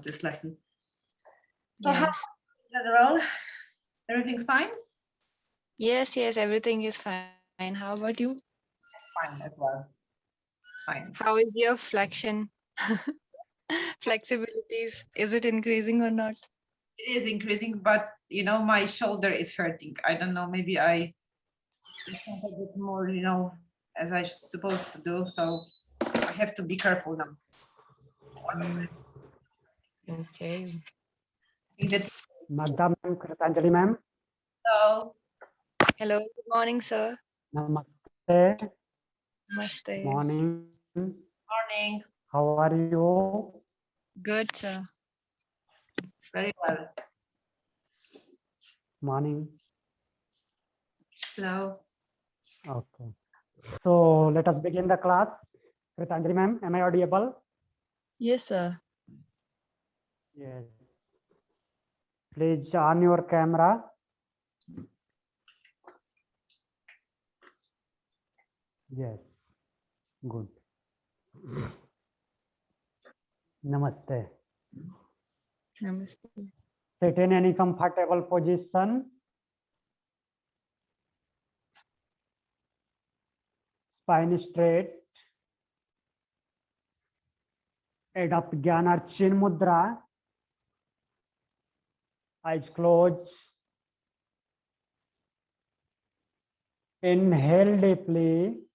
of this lesson. Yes. General, everything's fine? Yes, everything is fine. How about you? That's fine as well. Fine. How is your flexion? Flexibilities? Is it increasing or not? It is increasing, but you know, my shoulder is hurting. I don't know, maybe I a bit more, you know, as I supposed to do. So I have to be careful now. 1 minute. Okay. I think that Magda ma'am, Kritanjali ma'am, so Hello. Good morning, sir. namaste, Namaste. morning. morning. How are you? Good, sir. Very well. Morning. Hello. Okay. So let us begin the class. Kritanjali ma'am, am I audible? Yes, sir. Yes. Please on your camera. Yes. Good. Namaste. Namaste. Sit in any comfortable position. Spine straight. Adopt Jnana Chin Mudra. Eyes closed. Inhale deeply.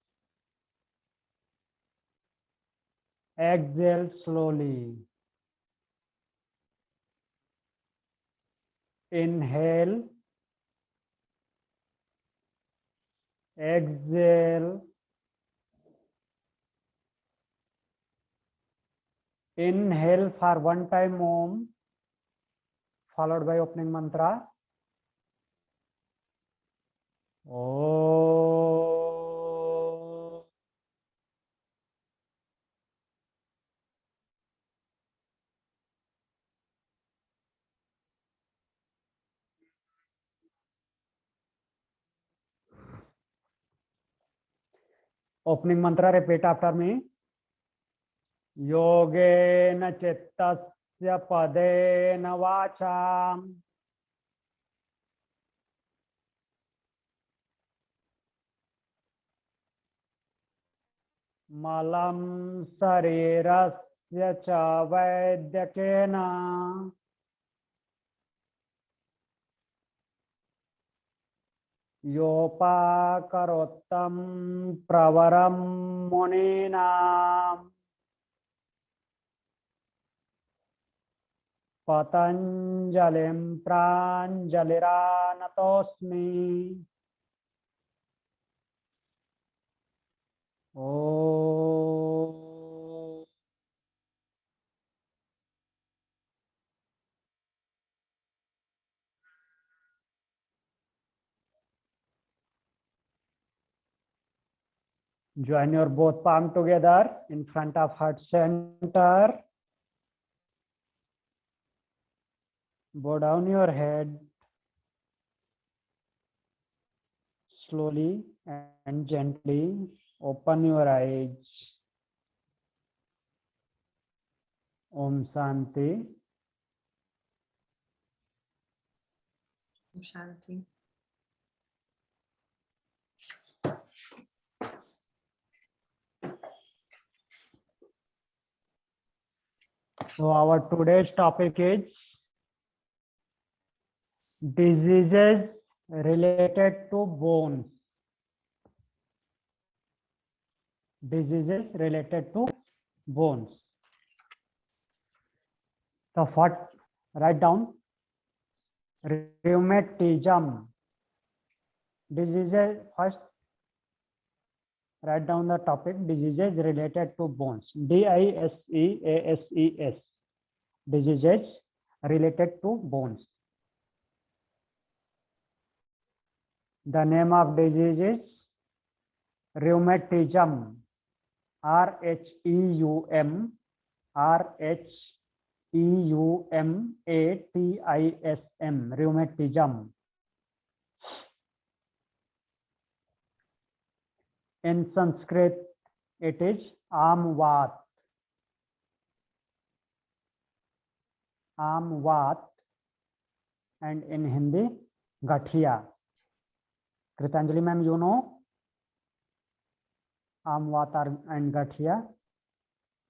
Exhale slowly. Inhale. Exhale. Inhale for one time Om, followed by opening mantra. Om. Opening mantra, repeat after me. Yogena chittasya padena vacham. Malam sarirasya cha vaidyakena. Yopakarottam pravaram muninam. Patanjalim pranjaliranatosmi. Oh. Join your both palm together in front of heart center. Bow down your head slowly and gently. Open your eyes. Om Shanti. Shanti. So our today's topic is diseases related to bones. Diseases related to bones. So what? Write down. Rheumatism. Diseases first. Write down the topic. Diseases related to bones. DISEASES. Diseases related to bones. The name of disease is rheumatism. RHEUM. RHEUMATISM. Rheumatism. In Sanskrit, it is Amvat. Amvat, and in Hindi, Gathia. Kritanjali ma'am, you know Amvat and Gathia?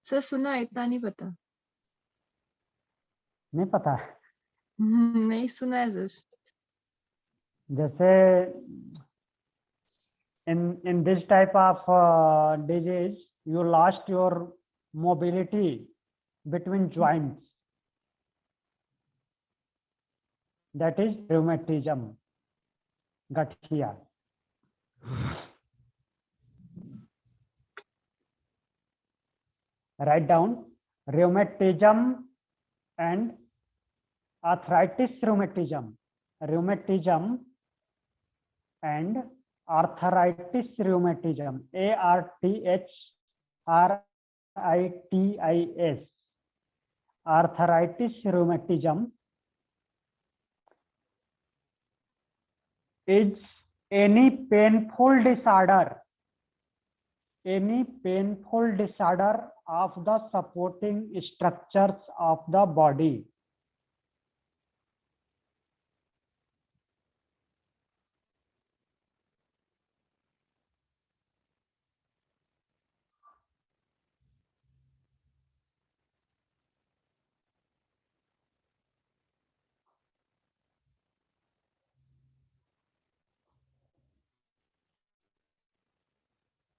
Sir सुना इतना नहीं पता। नहीं पता है। नहीं सुना है सर। जैसे in this type of disease, you lost your mobility between joints. That is rheumatism, Gathia. Write down rheumatism and arthritis rheumatism. Rheumatism and arthritis rheumatism. ARTHRITIS. Arthritis rheumatism is any painful disorder of the supporting structures of the body.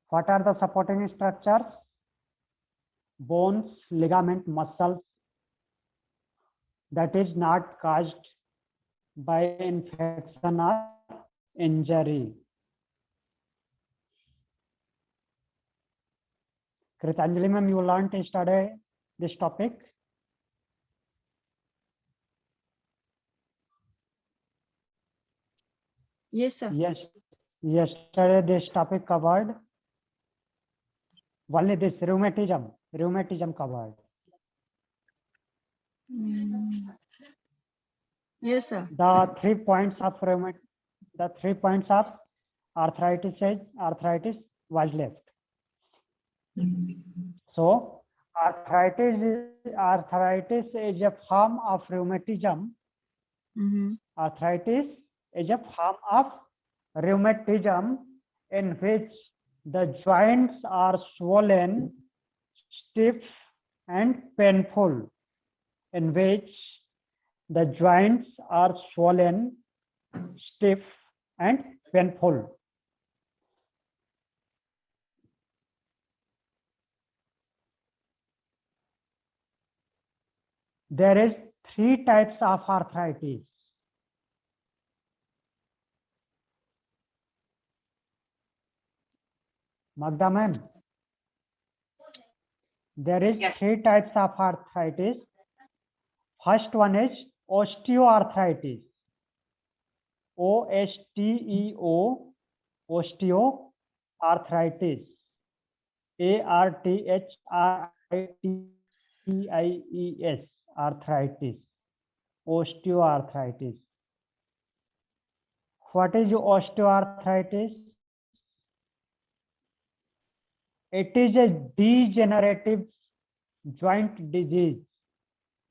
What are the supporting structures? Bones, ligament, muscles. That is not caused by infection or injury. Kritanjali ma'am, you learned to study this topic. Yes sir. Yes, yesterday this topic covered only this rheumatism covered. Yes sir. The 3 points of arthritis was left. So arthritis is a form of rheumatism. Arthritis is a form of rheumatism in which the joints are swollen, stiff, and painful. In which the joints are swollen, stiff, and painful. There is 3 types of arthritis. Magda ma'am, there is Yes. 3 types of arthritis. First one is osteoarthritis. OSTEO, osteoarthritis. ARTHRITIES, arthritis. Osteoarthritis. What is osteoarthritis? It is a degenerative joint disease.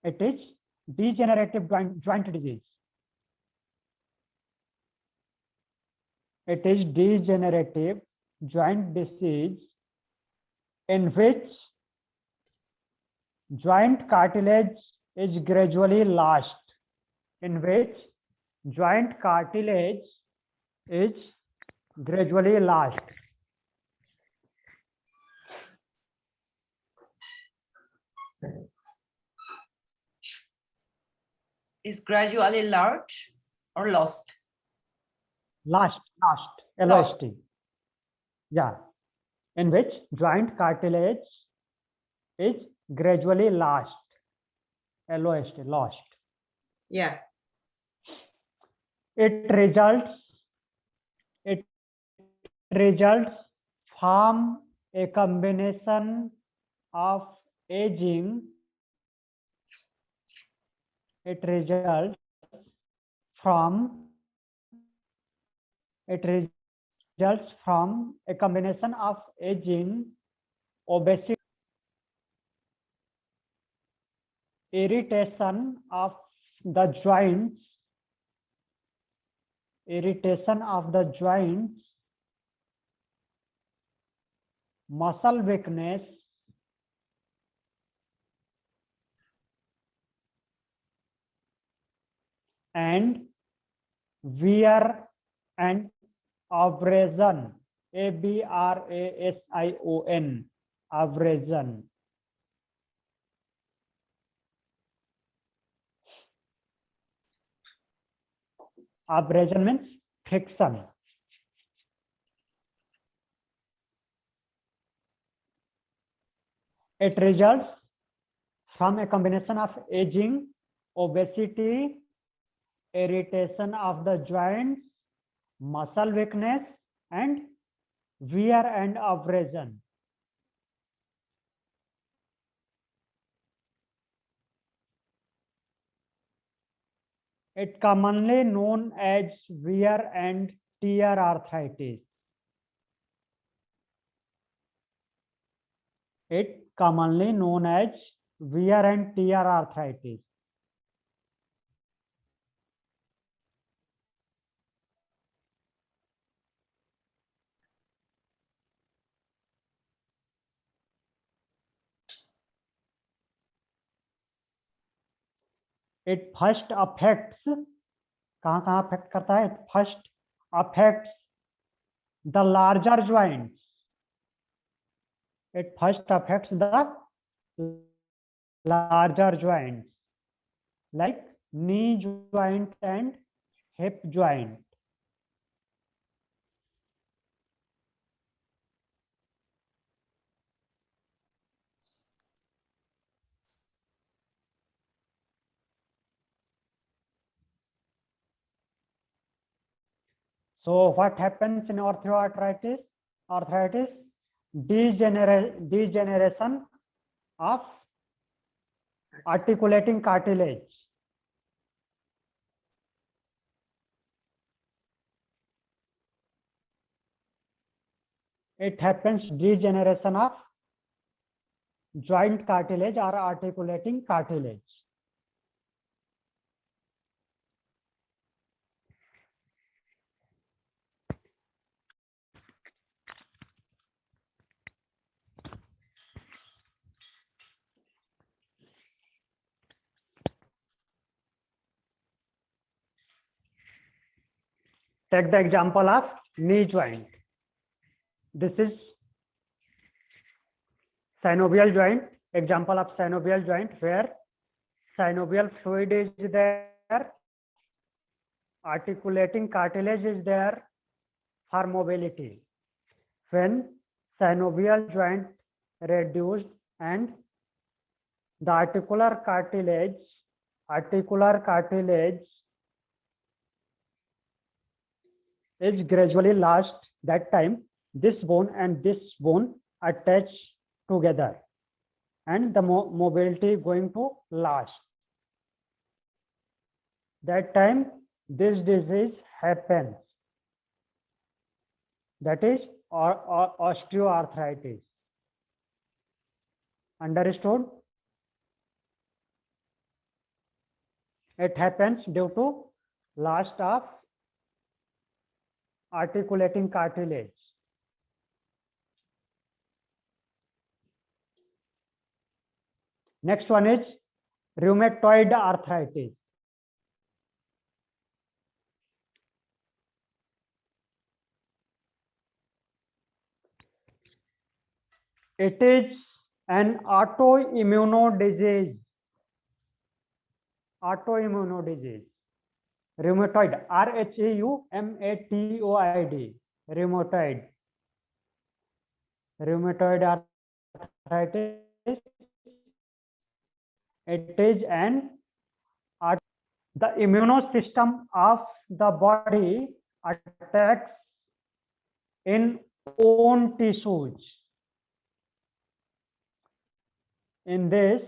It is degenerative joint disease. It is degenerative joint disease in which joint cartilage is gradually lost. In which joint cartilage is gradually lost. Is gradually large or lost? Lost, Lost. LOST. Yeah, in which joint cartilage is gradually lost. LOST, lost. Yeah. It results from a combination of aging. It results from a combination of aging, obesity, irritation of the joints, muscle weakness, and wear and abrasion, abrasion, abrasion. Abrasion means friction. It results from a combination of aging, obesity, irritation of the joints, muscle weakness, and wear and abrasion. It commonly known as wear and tear arthritis. It commonly known as wear and tear arthritis. It first affects, कहाँ affect करता है? It first affects the larger joints. It first affects the larger joints like knee joint and hip joint. So what happens in osteoarthritis? Arthritis, degeneration of articulating cartilage. It happens degeneration of joint cartilage or articulating cartilage. Take the example of knee joint. This is synovial joint, example of synovial joint where synovial fluid is there, articulating cartilage is there for mobility. When synovial joint reduced and the articular cartilage is gradually lost, that time this bone and this bone attach together and the mobility going to last. That time this disease happens, that is osteoarthritis. Understood? It happens due to loss of articulating cartilage. Next one is rheumatoid arthritis. It is an autoimmune disease. Rheumatoid, R-H-E-U-M-A-T-O-I-D, rheumatoid. Rheumatoid arthritis. It is the immune system of the body attacks in own tissues. In this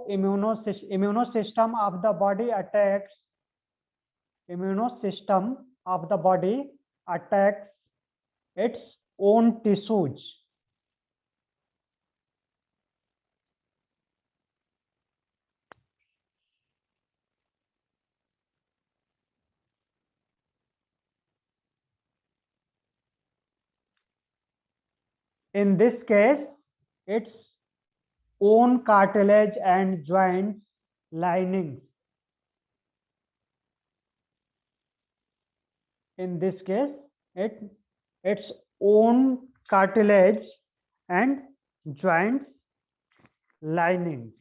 immune system of the body attacks its own tissues. In this case, its own cartilage and joints linings. In this case, its own cartilage and joints linings.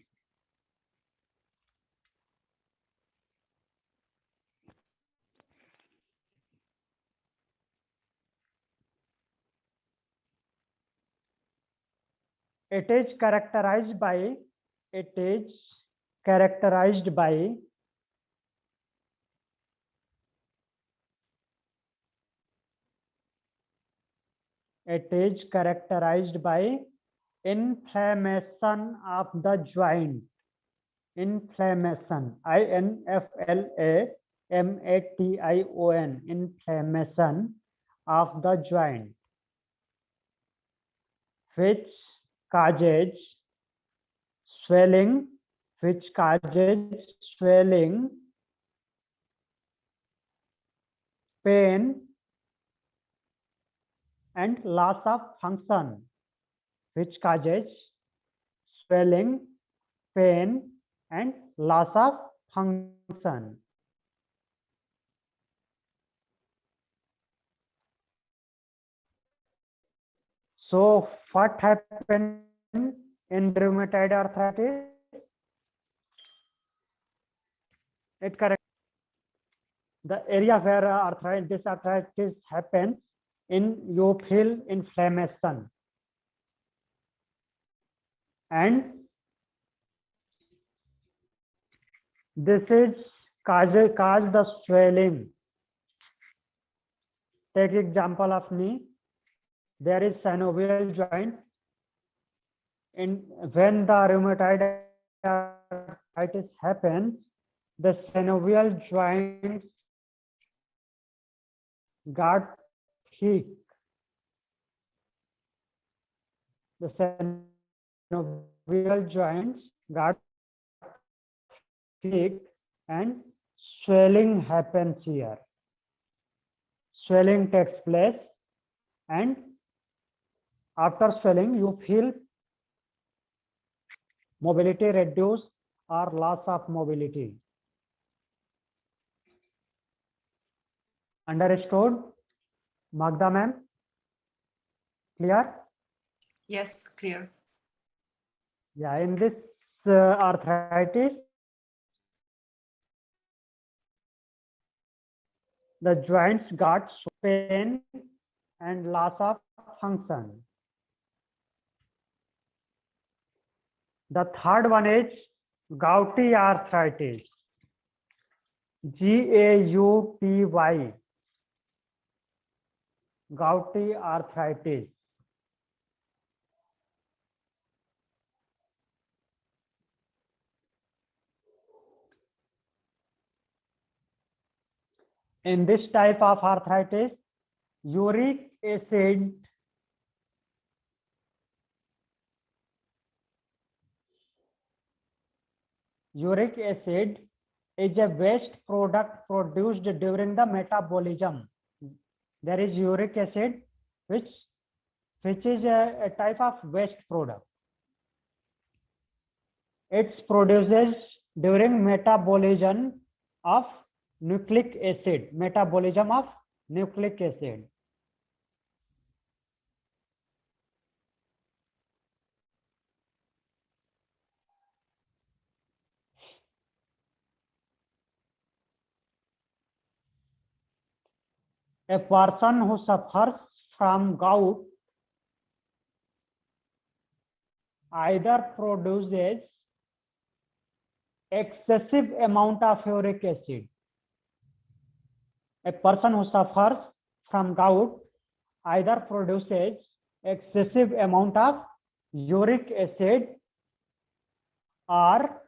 It is characterized by inflammation of the joint. Inflammation, INFLAMATION, inflammation of the joint, which causes swelling, pain, and loss of function, which causes swelling, pain, and loss of function. So what happened in rheumatoid arthritis? It correct the area where this arthritis happens in, you feel inflammation, and this is cause the swelling. Take example of knee. There is synovial joint. When the rheumatoid arthritis happens, the synovial joints got thick. The synovial joints got thick and swelling happens here. Swelling takes place, and after swelling, you feel mobility reduced or loss of mobility. Understood, Magda ma'am? Clear? Yes, clear. Yeah, in this arthritis, the joints got pain and loss of function. The third one is gouty arthritis. GAUTY. Gouty arthritis. In this type of arthritis, uric acid is a waste product produced during the metabolism. There is uric acid, which is a type of waste product. It's produces during metabolism of nucleic acid. Metabolism of nucleic acid. A person who suffers from gout either produces excessive amount of uric acid. A person who suffers from gout either produces excessive amount of uric acid or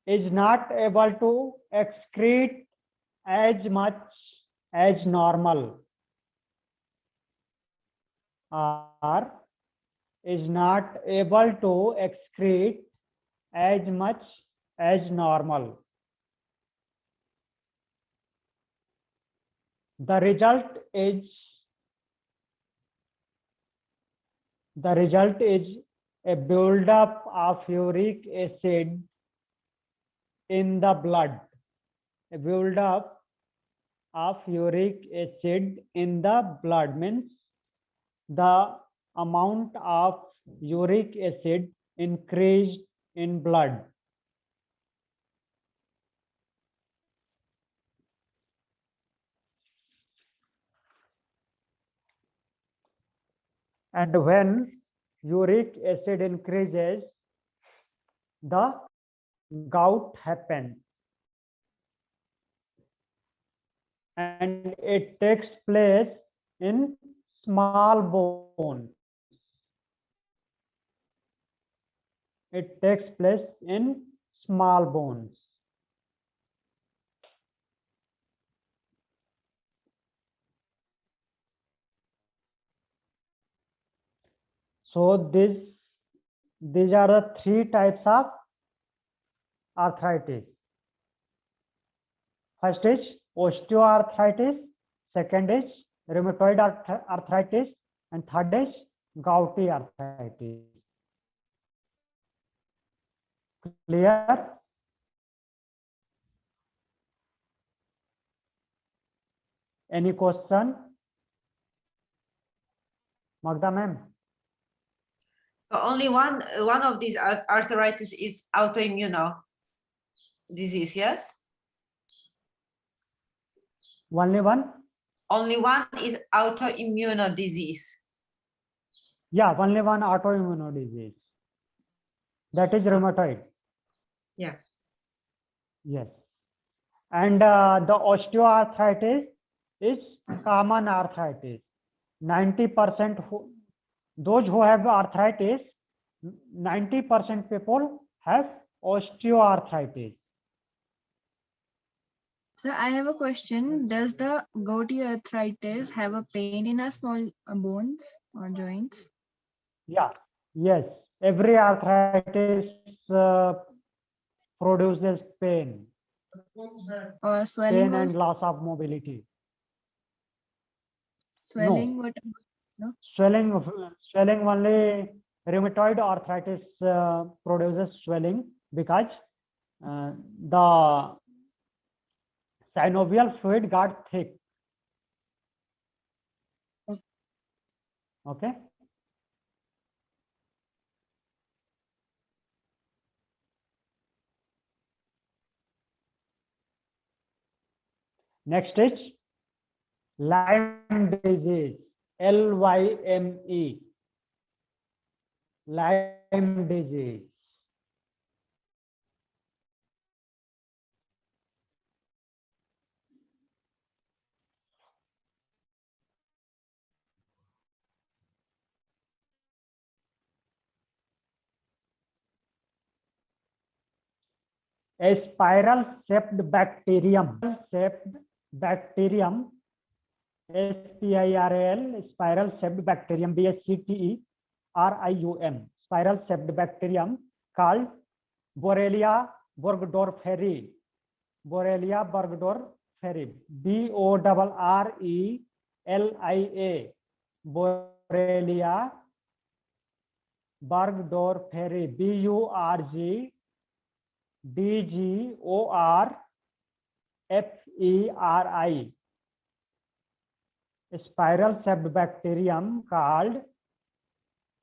is not able to excrete as much as normal, or is not able to excrete as much as normal. The result is a buildup of uric acid in the blood. A buildup of uric acid in the blood means the amount of uric acid increased in blood. And when uric acid increases, the gout happens. And it takes place in small bones. It takes place in small bones. So these are the three types of arthritis. First is osteoarthritis, second is rheumatoid arthritis, and third is gouty arthritis. Clear? Any question? Magda ma'am? So only one of these arthritis is autoimmune disease, yes? Only one? Only one is autoimmune disease. Yeah, only one autoimmune disease. That is rheumatoid. Yeah. Yes. And the osteoarthritis is common arthritis. 90% those who have arthritis, 90% people have osteoarthritis. So I have a question. Does the gouty arthritis have a pain in our small bones or joints? Yeah, yes. Every arthritis produces pain, Or swelling pain and also? loss of mobility. Swelling, No. what? Swelling only rheumatoid arthritis produces swelling because the synovial fluid got thick. Okay. Next is Lyme disease, Lyme, Lyme disease. A spiral shaped bacterium, spiral shaped bacterium, BACTERIUM, spiral shaped bacterium called Borrelia burgdorferi, Borrelia burgdorferi, BORRELIA, Borrelia burgdorferi, BURGDORFERI, a spiral shaped bacterium called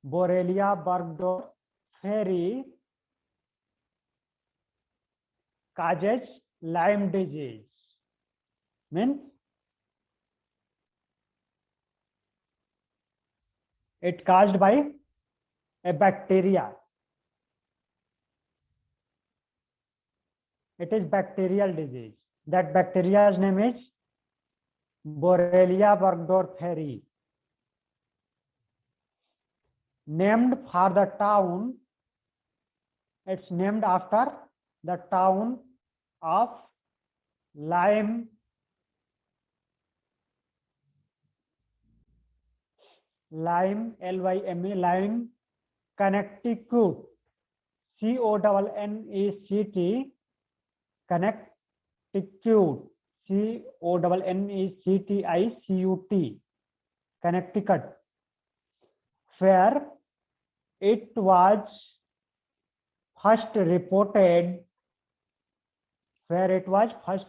Borrelia burgdorferi causes Lyme disease. Means it caused by a bacteria. It is bacterial disease. That bacteria's name is Borrelia burgdorferi. Named for the town, it's named after the town of Lyme, Lyme, Lyme, Lyme, Connecticut, CONNECT, Connecticut, CONNECTICUT, Connecticut, where it was first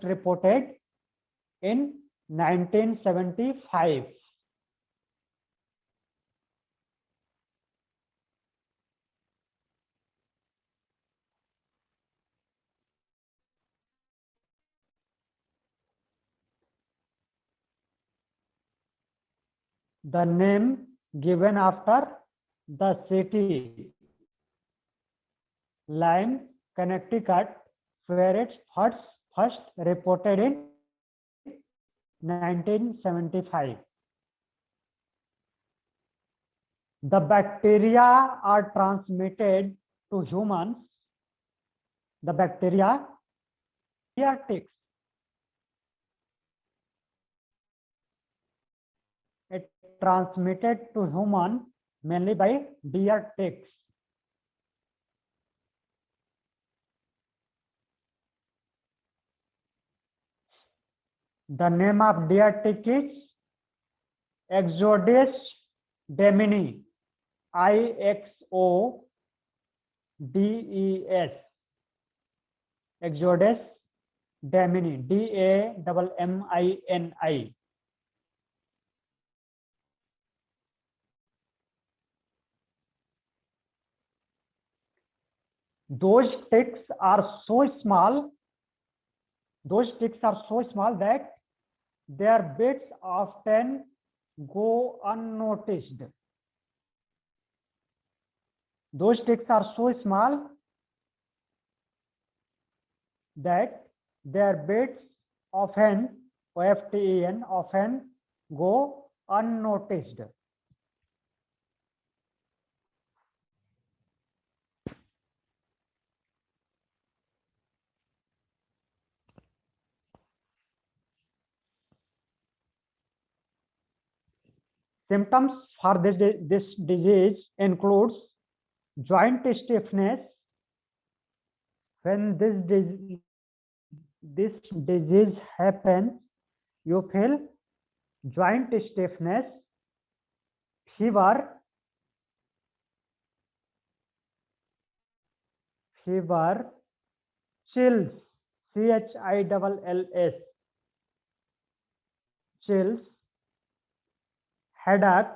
reported in 1975. The name given after the city, Lyme, Connecticut, where it first reported in 1975. The bacteria are transmitted to humans. The bacteria are ticks. It transmitted to human mainly by deer ticks. The name of deer tick is Ixodes demini, IXODES, Ixodes demini, DAMMINI. Those ticks are so small that their bits often go unnoticed. Those ticks are so small that their bits often, OFTEN, often go unnoticed. Symptoms for this disease includes joint stiffness. When this disease happens, you feel joint stiffness, fever, chills, CHILLS, chills, headache,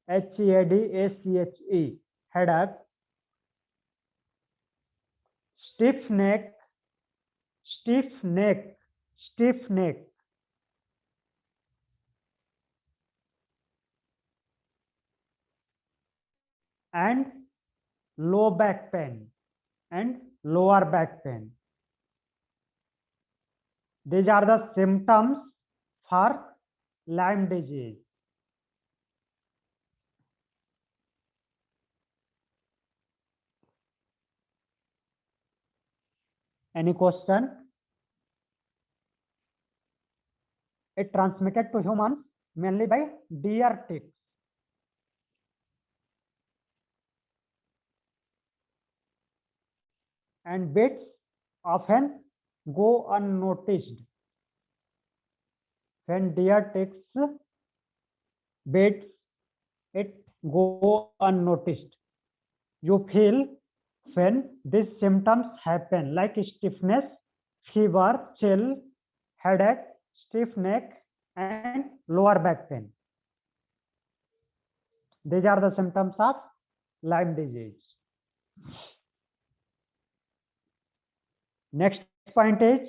HEADACHE, headache, stiff neck, and low back pain and lower back pain. These are the symptoms for Lyme disease. Any question? It transmitted to humans mainly by deer ticks. And bits often go unnoticed. When deer ticks bits, it go unnoticed. You feel when these symptoms happen, like stiffness, fever, chill, headache, stiff neck, and lower back pain. These are the symptoms of Lyme disease. Next point is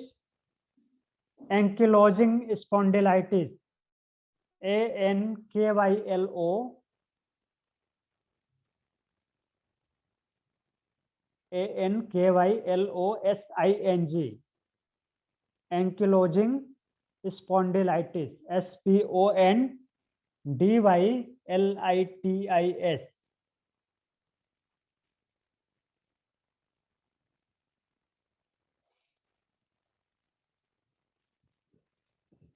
ankylosing spondylitis, ANKYLO, ANKYLOSING, ankylosing spondylitis, SPONDYLITIS.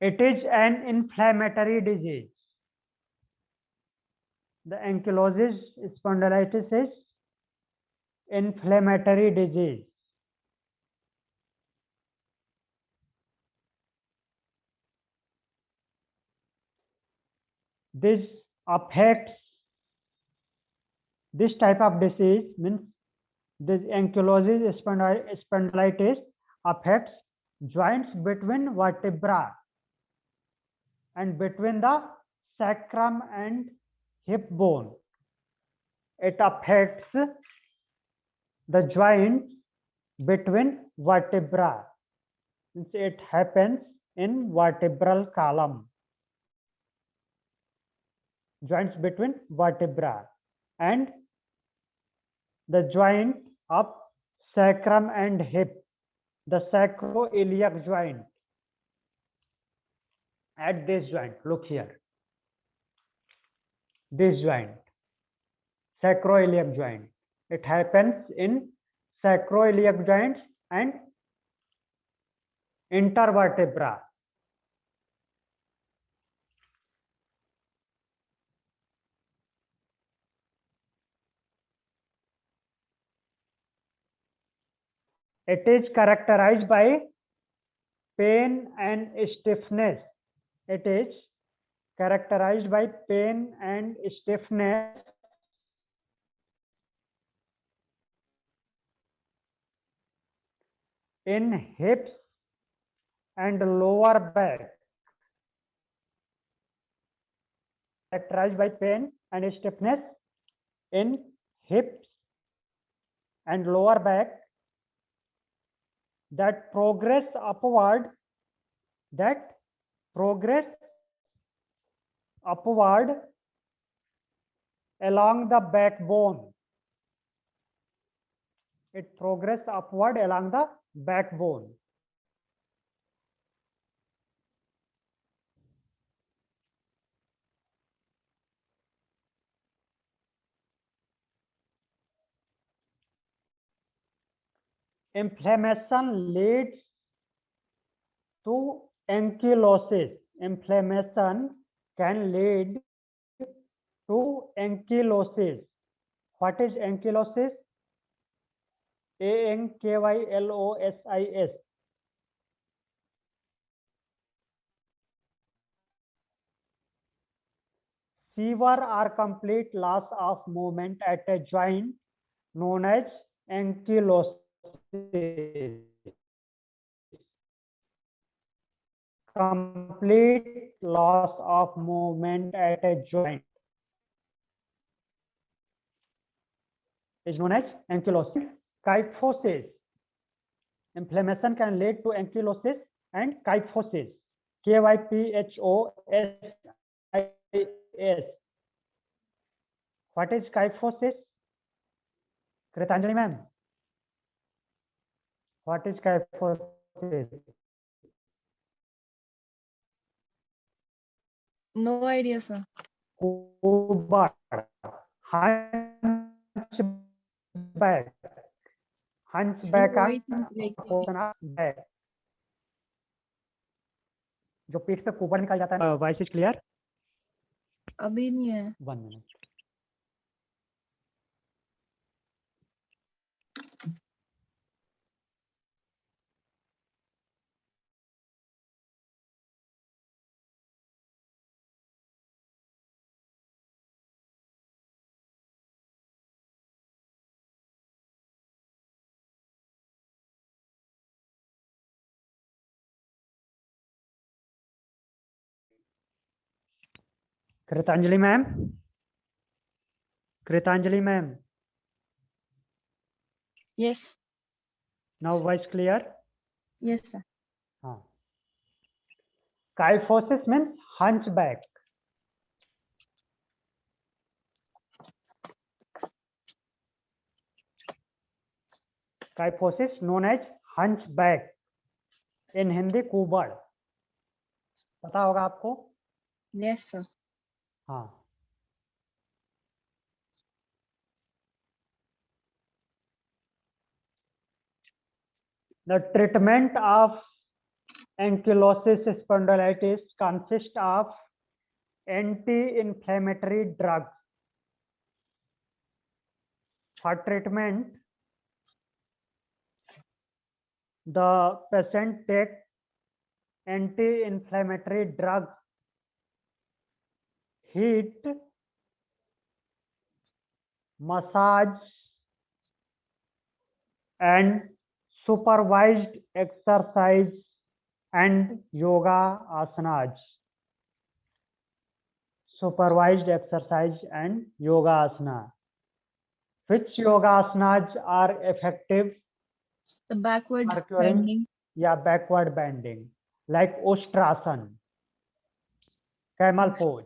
It is an inflammatory disease. The ankylosing spondylitis is inflammatory disease. this affects, this type of disease means this ankylosing spondylitis affects joints between vertebra and between the sacrum and hip bone. It affects the joints between vertebra. It happens in vertebral column. Joints between vertebra and the joint of sacrum and hip, the sacroiliac joint. At this joint, look here, this joint, sacroiliac joint. It happens in sacroiliac joints and intervertebra. It is characterized by pain and stiffness. It is characterized by pain and stiffness in hips and lower back. Characterized by pain and stiffness in hips and lower back that progress upward along the backbone. It progress upward along the backbone. Inflammation leads to ankylosis. Inflammation can lead to ankylosis. What is ankylosis? ANKYLOSIS. Severe or complete loss of movement at a joint known as ankylosis. Complete loss of movement at a joint is known as ankylosis. Kyphosis. Inflammation can lead to ankylosis and kyphosis. KYPHOSIS. What is kyphosis? Kritanjali ma'am. What is kyphosis? No idea, sir. Kubar. Hunchback. Hunchback voice and is breaking. portion of back. जो पीठ पे कुबर निकल जाता है. Voice is clear? अभी नहीं है. 1 minute. Kritanjali ma'am. Kritanjali ma'am. Yes. Now voice clear? Yes, sir. Kyphosis means hunchback. Kyphosis known as hunchback. In Hindi कुबड़. पता होगा आपको? Yes, sir. हाँ. The treatment of ankylosing spondylitis consists of anti-inflammatory drugs. For treatment, the patient takes anti-inflammatory drugs. heat, massage, and supervised exercise and yoga asanas. Supervised exercise and yoga asana. Which yoga asanas are effective The backward for curing? bending. Yeah, backward bending, like Ustrasana, camel pose.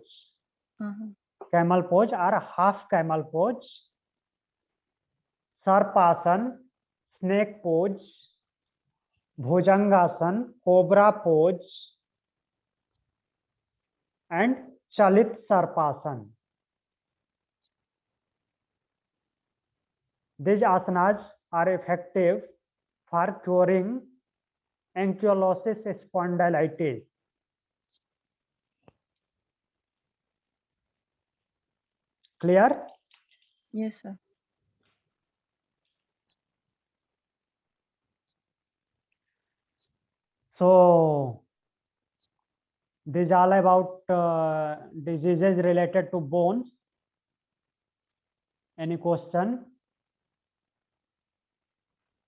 Camel pose or half camel pose, Sarpasana, snake pose, Bhujangasana, cobra pose, and Chalit Sarpasana. These asanas are effective for curing ankylosing spondylitis. Clear? Yes, sir. So, this is all about diseases related to bones. Any question?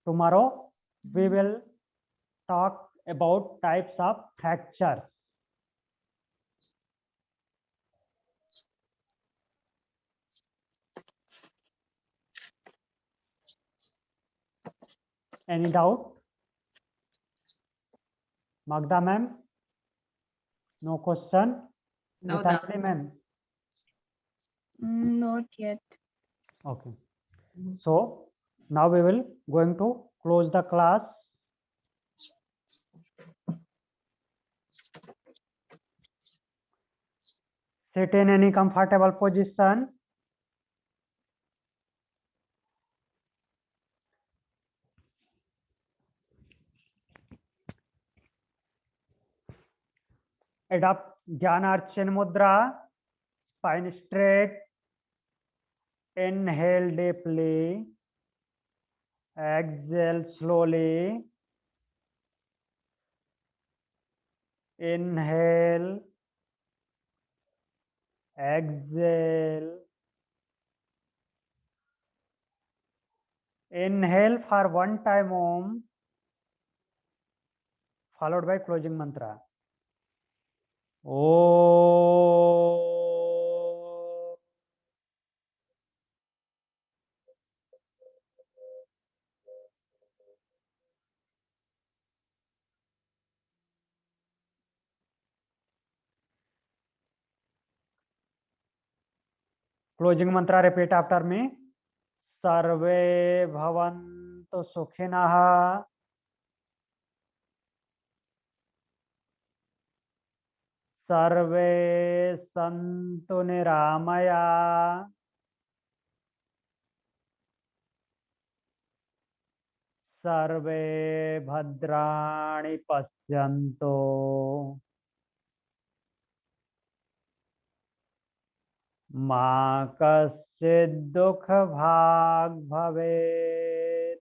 Tomorrow we will talk about types of fractures. Any doubt? Magda ma'am? No question? No doubt. Gitanjali ma'am? Not yet. Okay. Mhm. So now we will going to close the class. Sit in any comfortable position. Adopt Jnana Chin Mudra. Spine straight. Inhale deeply. Exhale slowly. Inhale. Exhale. Inhale for one time Om, followed by closing mantra. Om. Closing mantra repeat after me. Sarve bhavantu sukhinah. Sarve santu niramaya. Sarve bhadrani pashyantu. Ma kaschid dukh bhag bhavet.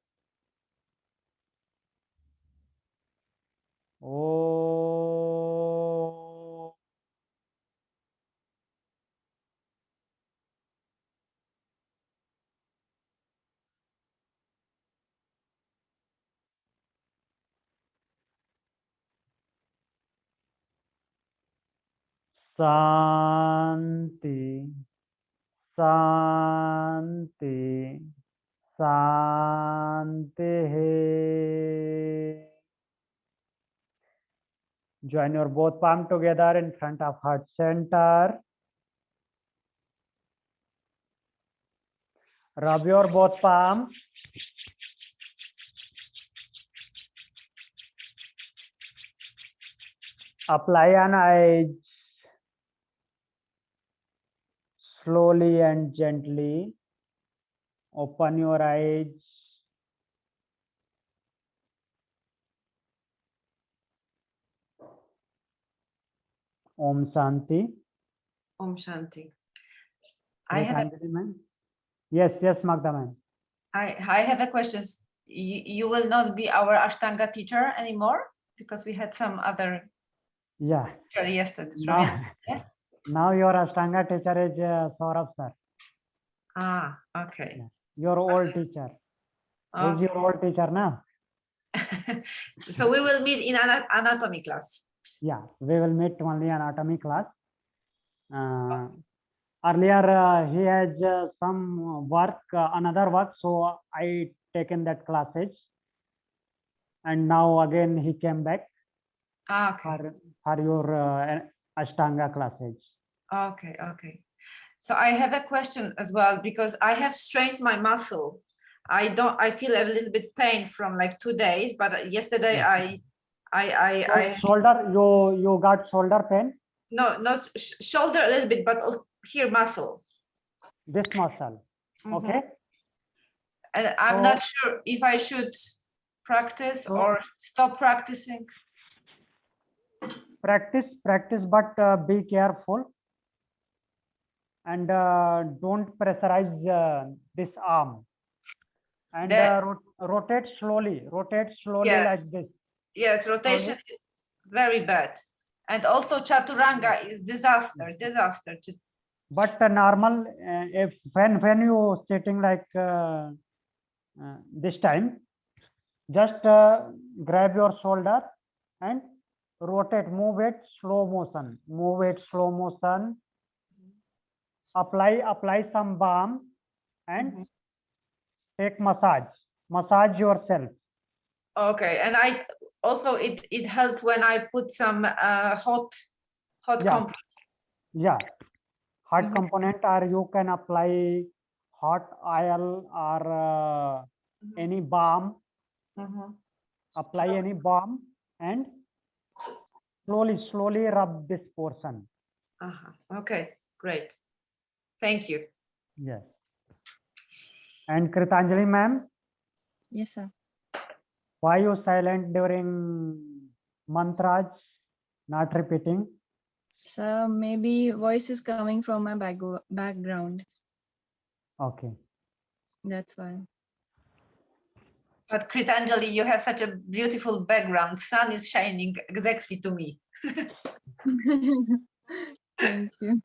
Om. Santi, Santi, Santi. Join your both palm together in front of heart center. Rub your both palms. Apply an edge. Slowly and gently. Open your eyes. Om Shanti. Om Shanti. I have a, Gitanjali ma'am. Yes, yes, Magda ma'am. I have a question. You will not be our Ashtanga teacher anymore because we had some other Yeah. teacher yesterday. Now, Now your Ashtanga teacher is Saurabh sir, Ah, okay. your old teacher. Who is your old teacher now? So we will meet in anatomy class. Yeah, we will meet only anatomy class. Earlier he has some work, another work, so I taken that classes. And now again he came back Ah, okay. for your Ashtanga classes. Okay, okay. So I have a question as well because I have strained my muscle. I feel a little bit pain from like 2 days, but yesterday Yeah. I Shoulder, you got shoulder pain? no, not shoulder a little bit, but also here muscle. This muscle. Mhm. Okay. And I'm So- not sure if I should practice So- or stop practicing. Practice, but be careful. And don't pressurize this arm. And rotate slowly Yes. like this. Yes, rotation is very bad. And also chaturanga is disaster. Just But normal, if when you sitting like this time, just grab your shoulder and rotate, move it slow motion, apply some balm and take massage yourself. okay. And I also it helps when I put some hot Yeah. compression. Yeah, hot Mhm. component, or you can apply hot oil or any balm. Mhm. Apply any balm and slowly rub this portion. Okay, great. Thank you. Yes. And Kritanjali ma'am, Yes, sir. why you silent during mantras, not repeating? So maybe voice is coming from my background. Okay. That's why. But Kritanjali, you have such a beautiful background. Sun is shining exactly to me. Thank you.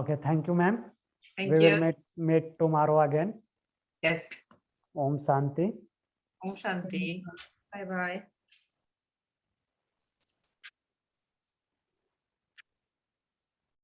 Okay, thank you ma'am. Thank We you. will meet tomorrow again. Yes. Om Shanti. Om Shanti. Bye bye.